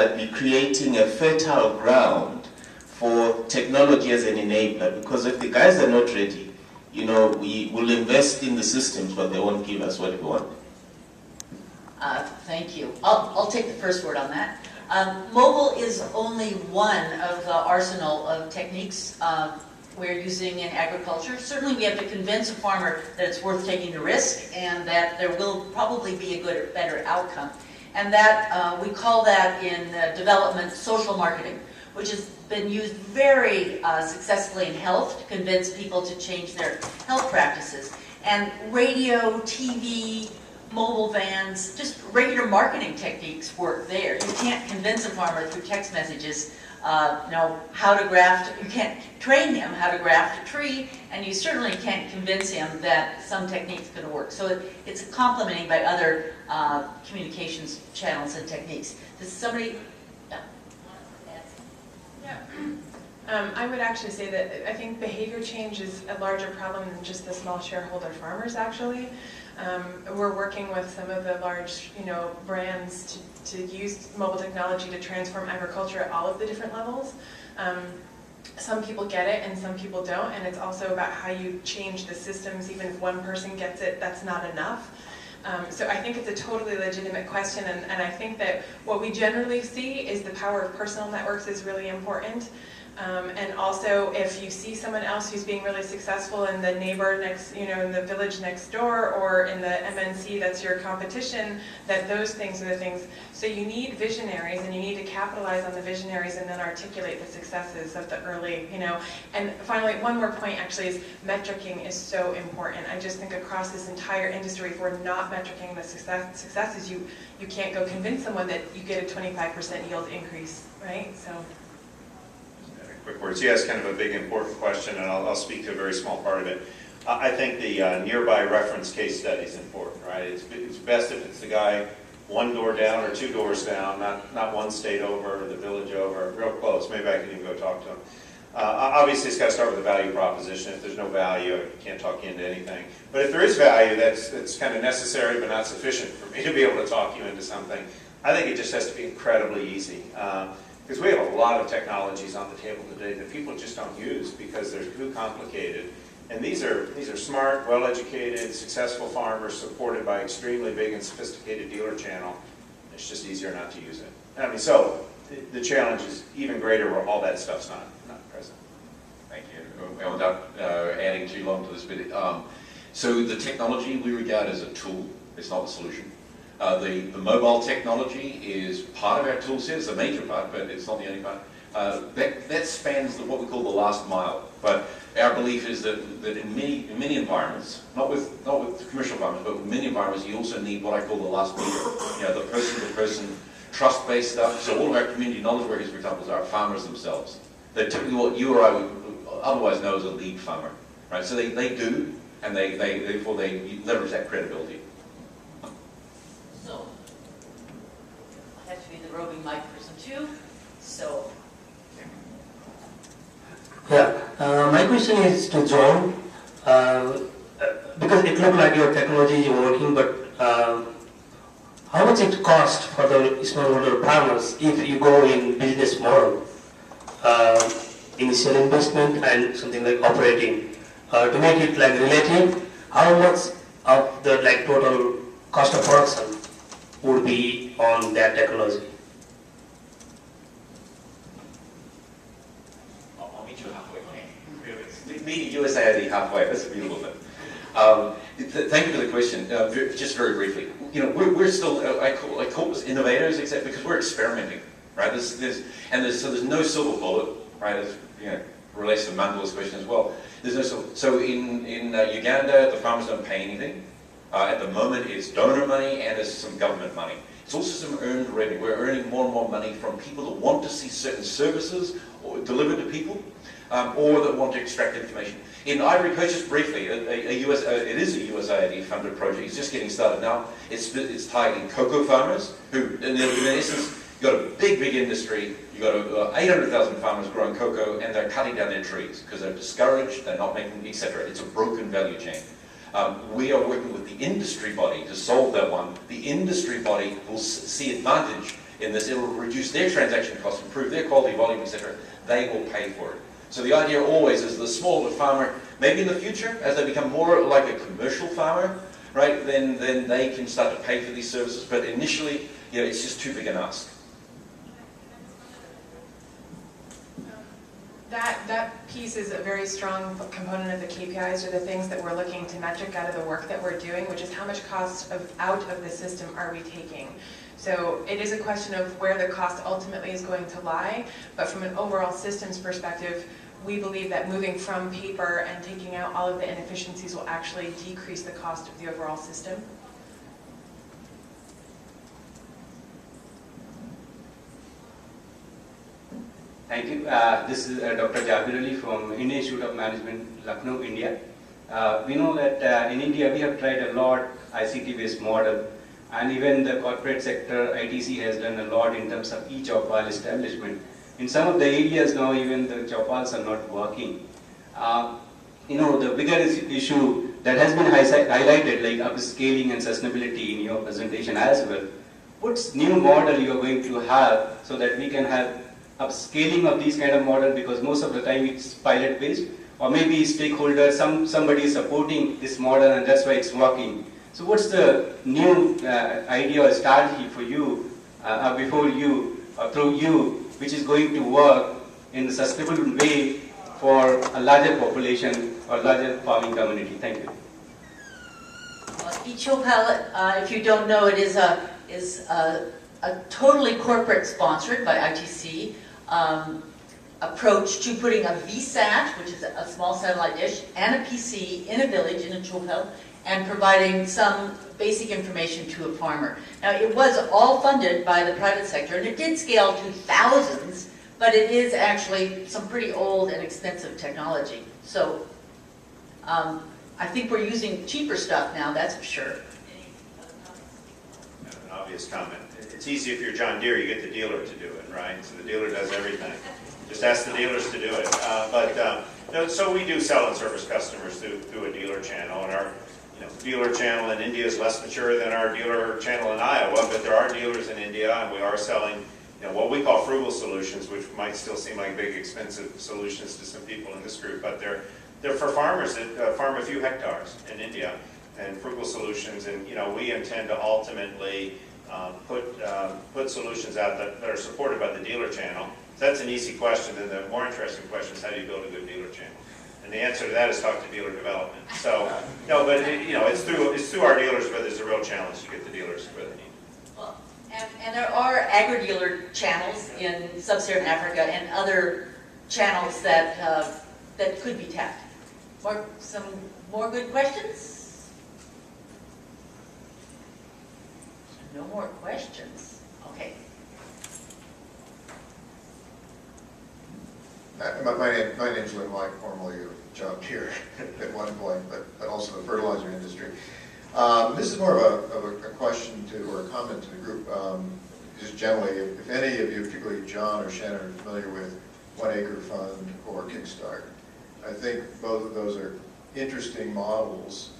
that we're creating a fertile ground for technology as an enabler, because if the guys are not ready, you know, we will invest in the systems, but they won't give us what we want. Thank you. I'll take the first word on that. Mobile is only one of the arsenal of techniques we're using in agriculture. Certainly we have to convince a farmer that it's worth taking the risk and that there will probably be a good or better outcome. And that we call that in development social marketing, which has been used very successfully in health to convince people to change their health practices. And radio, TV, mobile vans, just regular marketing techniques work there. You can't convince a farmer through text messages how to graft. You can't train him how to graft a tree, and you certainly can't convince him that some technique's going to work. So it's complementing by other communications channels and techniques. Does somebody? Yeah. I would actually say that I think behavior change is a larger problem than just the small shareholder farmers, actually. We're working with some of the large, brands to use mobile technology to transform agriculture at all of the different levels. Some people get it and some people don't, and it's also about how you change the systems. Even if one person gets it, that's not enough. So I think it's a totally legitimate question, and I think that what we generally see is the power of personal networks is really important. And also, if you see someone else who's being really successful in the neighbor next, in the village next door, or in the MNC that's your competition, that those things are the things. So you need visionaries, and you need to capitalize on the visionaries and then articulate the successes of the early, And finally, one more point actually is metricing is so important. I just think across this entire industry, if we're not metricing the successes, you can't go convince someone that you get a 25% yield increase, right? So. Quick words. Yes, kind of a big important question, and I'll speak to a very small part of it. I think the nearby reference case study is important, right? It's best if it's the guy one door down or two doors down, not one state over or the village over, real close. Maybe I can even go talk to him. Obviously, it's got to start with a value proposition. If there's no value, I can't talk you into anything. But if there is value, that's kind of necessary but not sufficient for me to be able to talk you into something. I think it just has to be incredibly easy. Because we have a lot of technologies on the table today that people just don't use because they're too complicated. And these are smart, well-educated, successful farmers supported by extremely big and sophisticated dealer channel. It's just easier not to use it. I mean, so the challenge is even greater where all that stuff's not present. Thank you. Without adding too long to this bit, so the technology we regard as a tool. It's not the solution. The mobile technology is part of our tool set. It's a major part, but it's not the only part. That spans what we call the last mile. But our belief is that in many environments, not with commercial farmers, but with many environments, you also need what I call the last meter. The person-to-person, trust-based stuff. So all of our community knowledge workers, for example, are farmers themselves. They're typically what you or I would otherwise know as a lead farmer, right? So they do, and therefore they leverage that credibility. So, I have to be the roving mic person too, so. Yeah, my question is to John, because it looks like your technology is working, but how much it cost for the smallholder farmers if you go in business model, initial investment and something like operating, to make it like relative, how much of the total cost of production would be on that technology? I'll meet you halfway. Meet USAID halfway. That's a beautiful thing. Thank you for the question. Just very briefly, we're still I call us innovators, except because we're experimenting, right? There's no silver bullet, right? As relates to Mandela's question as well. There's no silver. So in Uganda, the farmers don't pay anything. At the moment, it's donor money and there's some government money. It's also some earned revenue. We're earning more and more money from people that want to see certain services or delivered to people, or that want to extract information. In Ivory Coast, just briefly, it is a USAID funded project. It's just getting started now. It's targeting cocoa farmers who, in essence, you've got a big industry. You've got 800,000 farmers growing cocoa, and they're cutting down their trees because they're discouraged, they're not making, etc. It's a broken value chain. We are working with the industry body to solve that one. The industry body will see advantage in this, it will reduce their transaction costs, improve their quality, volume, etc. They will pay for it. So the idea always is the smaller farmer, maybe in the future, as they become more like a commercial farmer, right, then they can start to pay for these services. But initially, it's just too big an ask. That piece is a very strong component of the KPIs, or the things that we're looking to metric out of the work that we're doing, which is how much cost out of the system are we taking. So it is a question of where the cost ultimately is going to lie, but from an overall systems perspective, we believe that moving from paper and taking out all of the inefficiencies will actually decrease the cost of the overall system. Thank you. This is Dr. Jabir Ali from Indian Institute of Management, Lucknow, India. We know that in India we have tried a lot ICT-based model, and even the corporate sector, ITC has done a lot in terms of e-Chowpal establishment. In some of the areas now, even the Chowpals are not working. The bigger issue that has been highlighted, like upscaling and sustainability in your presentation as well. What's new model you are going to have so that we can have upscaling of these kind of model, because most of the time it's pilot based, or maybe stakeholder, somebody is supporting this model and that's why it's working. So what's the new idea or strategy for you, before you, or through you, which is going to work in a sustainable way for a larger population or larger farming community? Thank you. E-Chowpal, if you don't know, it is a totally corporate sponsored by ITC approach to putting a VSAT, which is a small satellite dish, and a PC in a village, in a Chowpal, and providing some basic information to a farmer. Now, it was all funded by the private sector, and it did scale to thousands, but it is actually some pretty old and expensive technology. So, I think we're using cheaper stuff now, that's for sure. An obvious comment. It's easy if you're John Deere, you get the dealer to do it, right? So the dealer does everything. Just ask the dealers to do it. So we do sell and service customers through a dealer channel, and our dealer channel in India is less mature than our dealer channel in Iowa, but there are dealers in India, and we are selling what we call frugal solutions, which might still seem like big, expensive solutions to some people in this group, but they're for farmers that farm a few hectares in India, and frugal solutions, and we intend to ultimately put solutions out that are supported by the dealer channel. So that's an easy question, and the more interesting question is how do you build a good dealer channel? And the answer to that is talk to dealer development. So, but it's through our dealers where there's a real challenge to get the dealers where they need. Well, and there are agri-dealer channels in sub-Saharan Africa and other channels that could be tapped. Some more good questions? No more questions. Okay. My name is Lynn White, formerly of John Deere at one point, but also the fertilizer industry. This is more of a question or a comment to the group. Just generally, if any of you, particularly John or Shannon, are familiar with 1 Acre Fund or Kickstart, I think both of those are interesting models.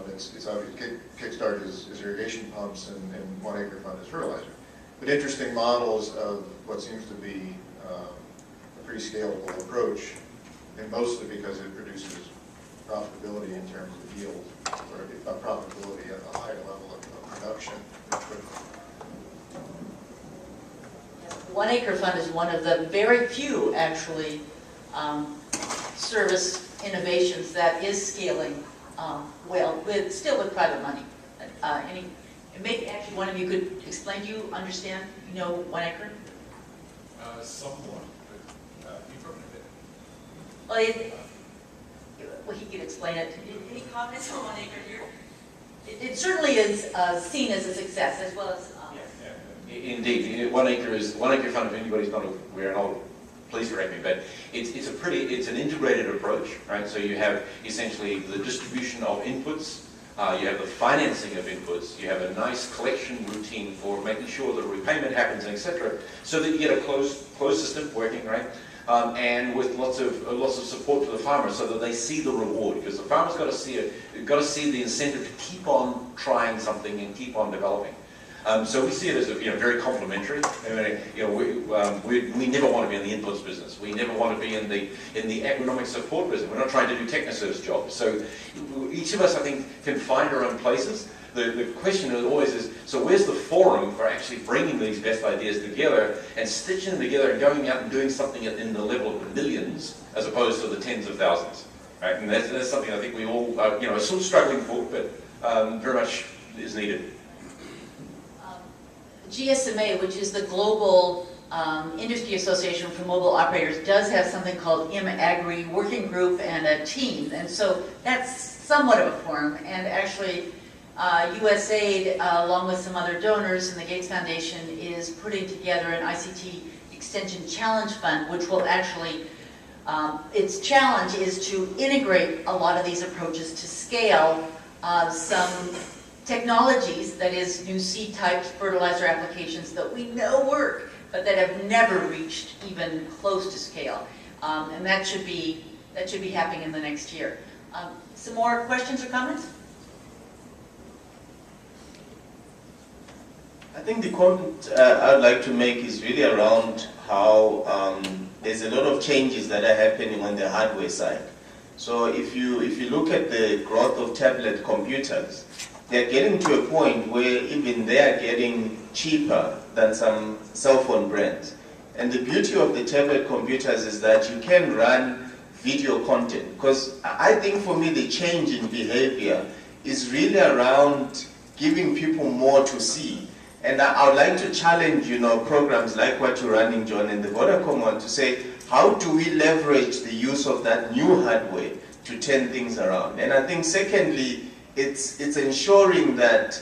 It's obvious Kickstart is irrigation pumps and 1 Acre Fund is fertilizer. But interesting models of what seems to be a pretty scalable approach, and mostly because it produces profitability in terms of yield, or profitability at a higher level of production. 1 Acre Fund is one of the very few, actually, service innovations that is scaling well, still with private money. Maybe actually one of you could explain, do you understand, 1 Acre? Somewhat, but informative. Well, he could explain it. Any comments on 1 Acre here? It certainly is seen as a success, as well as... Indeed, 1 Acre Fund, if anybody's not aware, and I'll please correct me, but it's an integrated approach, right? So you have essentially the distribution of inputs, you have the financing of inputs, you have a nice collection routine for making sure the repayment happens, etc., so that you get a closed system working, right? And with lots of support to the farmers, so that they see the reward, because the farmer's got to see the incentive to keep on trying something and keep on developing. So we see it as very complementary. I mean, we never want to be in the inputs business. We never want to be in the agronomic support business. We're not trying to do technoservice jobs. So each of us, I think, can find our own places. The question always is, so where's the forum for actually bringing these best ideas together and stitching them together and going out and doing something in the level of the millions as opposed to the tens of thousands, right? And that's something I think we all are still struggling for, but very much is needed. GSMA, which is the Global Industry Association for Mobile Operators, does have something called IMAGRI Working Group and a team, and so that's somewhat of a forum, and actually USAID, along with some other donors and the Gates Foundation, is putting together an ICT Extension Challenge Fund, which will actually, its challenge is to integrate a lot of these approaches to scale some technologies, that is, new seed types, fertilizer applications that we know work, but that have never reached even close to scale. And that should be happening in the next year. Some more questions or comments? I think the comment I'd like to make is really around how there's a lot of changes that are happening on the hardware side. So if you look at the growth of tablet computers, they're getting to a point where even they are getting cheaper than some cell phone brands. And the beauty of the tablet computers is that you can run video content. Because I think for me the change in behavior is really around giving people more to see. And I would like to challenge, programs like what you're running, John, and the Vodacom one, to say, how do we leverage the use of that new hardware to turn things around? And I think secondly, it's ensuring that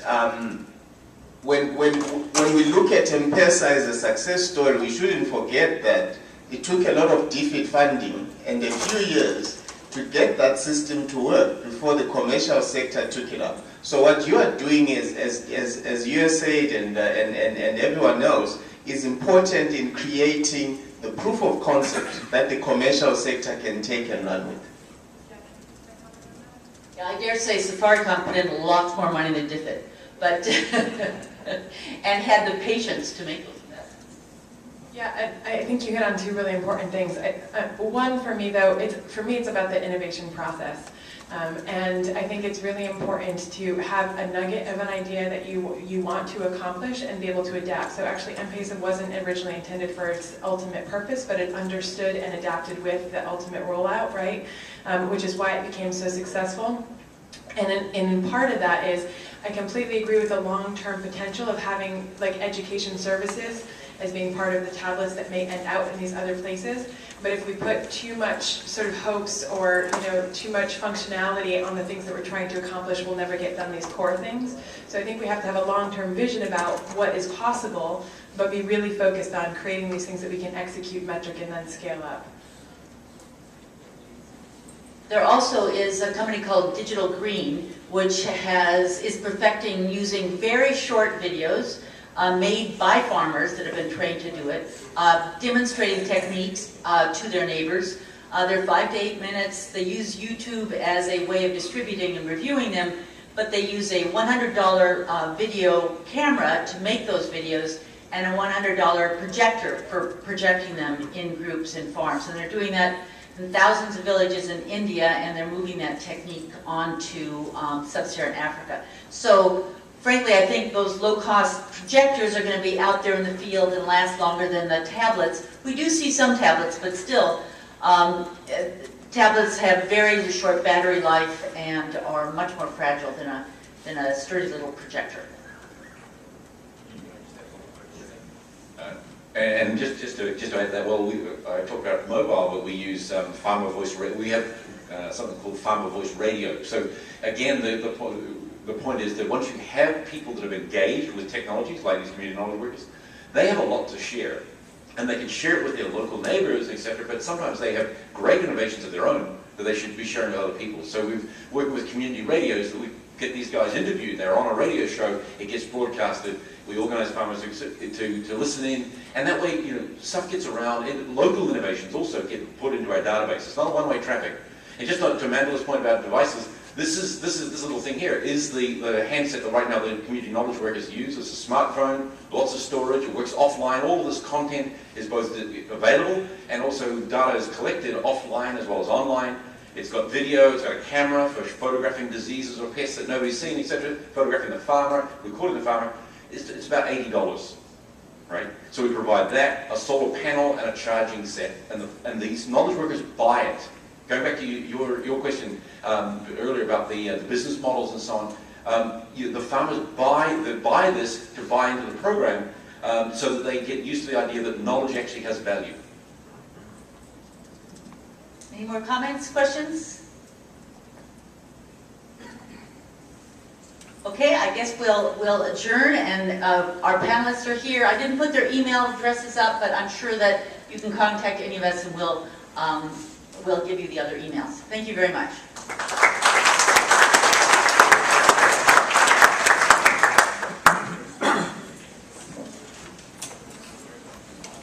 when we look at M-Pesa as a success story, we shouldn't forget that it took a lot of defeat funding and a few years to get that system to work before the commercial sector took it up. So what you are doing is, as USAID and everyone else, is important in creating the proof of concept that the commercial sector can take and run with. Yeah, I dare say Safaricom put in lots more money than DFID, but and had the patience to make those investments. Yeah, I think you hit on two really important things. One, for me though, it's about the innovation process. And I think it's really important to have a nugget of an idea that you want to accomplish and be able to adapt. So actually M-Pesa wasn't originally intended for its ultimate purpose, but it understood and adapted with the ultimate rollout, right? Which is why it became so successful. And in part of that is, I completely agree with the long-term potential of having like education services as being part of the tablets that may end out in these other places. But if we put too much sort of hopes or too much functionality on the things that we're trying to accomplish, we'll never get done these core things. So I think we have to have a long-term vision about what is possible, but be really focused on creating these things that we can execute, metric, and then scale up. There also is a company called Digital Green, which is perfecting using very short videos made by farmers that have been trained to do it, demonstrating techniques to their neighbors. They're 5 to 8 minutes. They use YouTube as a way of distributing and reviewing them, but they use a $100 video camera to make those videos and a $100 projector for projecting them in groups and farms. And they're doing that in thousands of villages in India, and they're moving that technique onto sub-Saharan Africa. So frankly, I think those low-cost projectors are going to be out there in the field and last longer than the tablets. We do see some tablets, but still, tablets have very short battery life and are much more fragile than a sturdy little projector. And just to add to that, I talked about mobile, but we use farmer voice. We have something called farmer voice radio. So again, the point is that once you have people that have engaged with technologies like these community knowledge workers, they have a lot to share. And they can share it with their local neighbors, etc. But sometimes they have great innovations of their own that they should be sharing with other people. So we've worked with community radios that we get these guys interviewed. They're on a radio show. It gets broadcasted. We organise farmers to listen in, and that way, stuff gets around. And local innovations also get put into our database. It's not a one-way traffic. And just to Amanda's point about devices, This little thing here is the handset that right now the community knowledge workers use. It's a smartphone, lots of storage, it works offline. All of this content is both available and also data is collected offline as well as online. It's got video, it's got a camera for photographing diseases or pests that nobody's seen, etc. Photographing the farmer, recording the farmer. It's about $80, right? So we provide that, a solar panel, and a charging set, and these knowledge workers buy it. Going back to your question earlier about the business models and so on, the farmers buy this to buy into the program so that they get used to the idea that knowledge actually has value. Any more comments, questions? Okay, I guess we'll adjourn, and our panelists are here. I didn't put their email addresses up, but I'm sure that you can contact any of us, and we'll give you the other emails. Thank you very much.